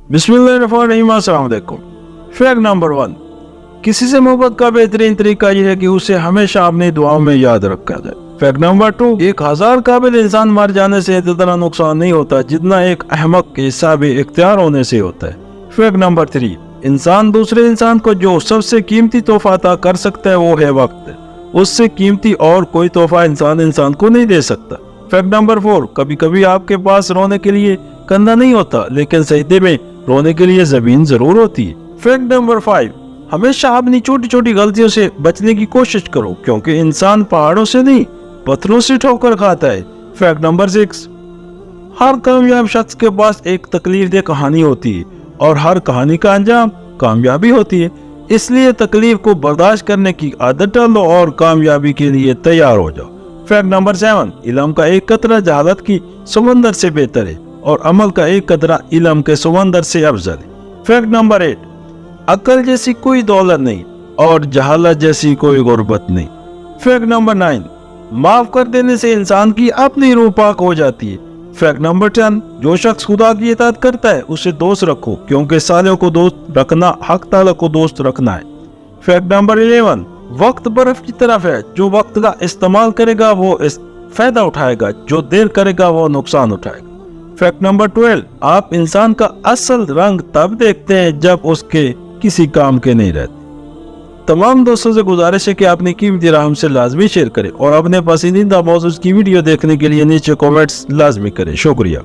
बिस्मिल्लाहिर्रहमानिर्रहीम, अस्सलाम वालेकुम। फैक्ट नंबर 1, किसी से मोहब्बत का बेहतरीन तरीका यह है कि उसे हमेशा अपनी दुआओं में याद रखा जाए। फैक्ट नंबर 2, 1000 काबिल इंसान मर जाने से इतना नुकसान नहीं होता जितना एक अहमक के हिसाब इख्तियार होने से होता है। फैक्ट नंबर 3, इंसान दूसरे इंसान को जो सबसे कीमती तोहफा अता कर सकता है वो है वक्त। उससे कीमती और कोई तोहफा इंसान को नहीं दे सकता। फैक्ट नंबर 4, कभी कभी आपके पास रोने के लिए कंधा नहीं होता लेकिन सजदे में रोने के लिए ज़मीन जरूर होती है। फैक्ट नंबर 5, हमेशा अपनी छोटी छोटी गलतियों से बचने की कोशिश करो क्योंकि इंसान पहाड़ों से नहीं पत्थरों से ठोकर खाता है। फैक्ट नंबर 6, हर कामयाब शख्स के पास एक तकलीफ कहानी होती है और हर कहानी का अंजाम कामयाबी होती है, इसलिए तकलीफ को बर्दाश्त करने की आदत डालो और कामयाबी के लिए तैयार हो जाओ। फैक्ट नंबर 7, इल्म का एक कतरा जहालत की समंदर से बेहतर है और अमल का एक कतरा इल्म के समंदर से अफजल है। फैक्ट नंबर 8, अक्ल जैसी कोई दौलत नहीं और जहालत जैसी कोई गुर्बत नहीं। फैक्ट नंबर 9, माफ कर देने से इंसान की अपनी रूह पाक हो जाती है। फैक्ट नंबर 10, जो शख्स खुदा की इताअत करता है उसे दोस्त रखो क्योंकि सालों को दोस्त रखना हक ताला को दोस्त रखना है। फैक्ट नंबर 11, वक्त बर्फ की तरफ है, जो वक्त का इस्तेमाल करेगा वो फायदा उठाएगा, जो देर करेगा वो नुकसान उठाएगा। फैक्ट नंबर 12, आप इंसान का असल रंग तब देखते हैं जब उसके किसी काम के नहीं रहते। तमाम दोस्तों से गुजारिश है कि अपनी कीमती राय हमसे लाजमी शेयर करें और अपने पसंदीदा मौजूद की वीडियो देखने के लिए नीचे कमेंट्स लाजमी करें। शुक्रिया।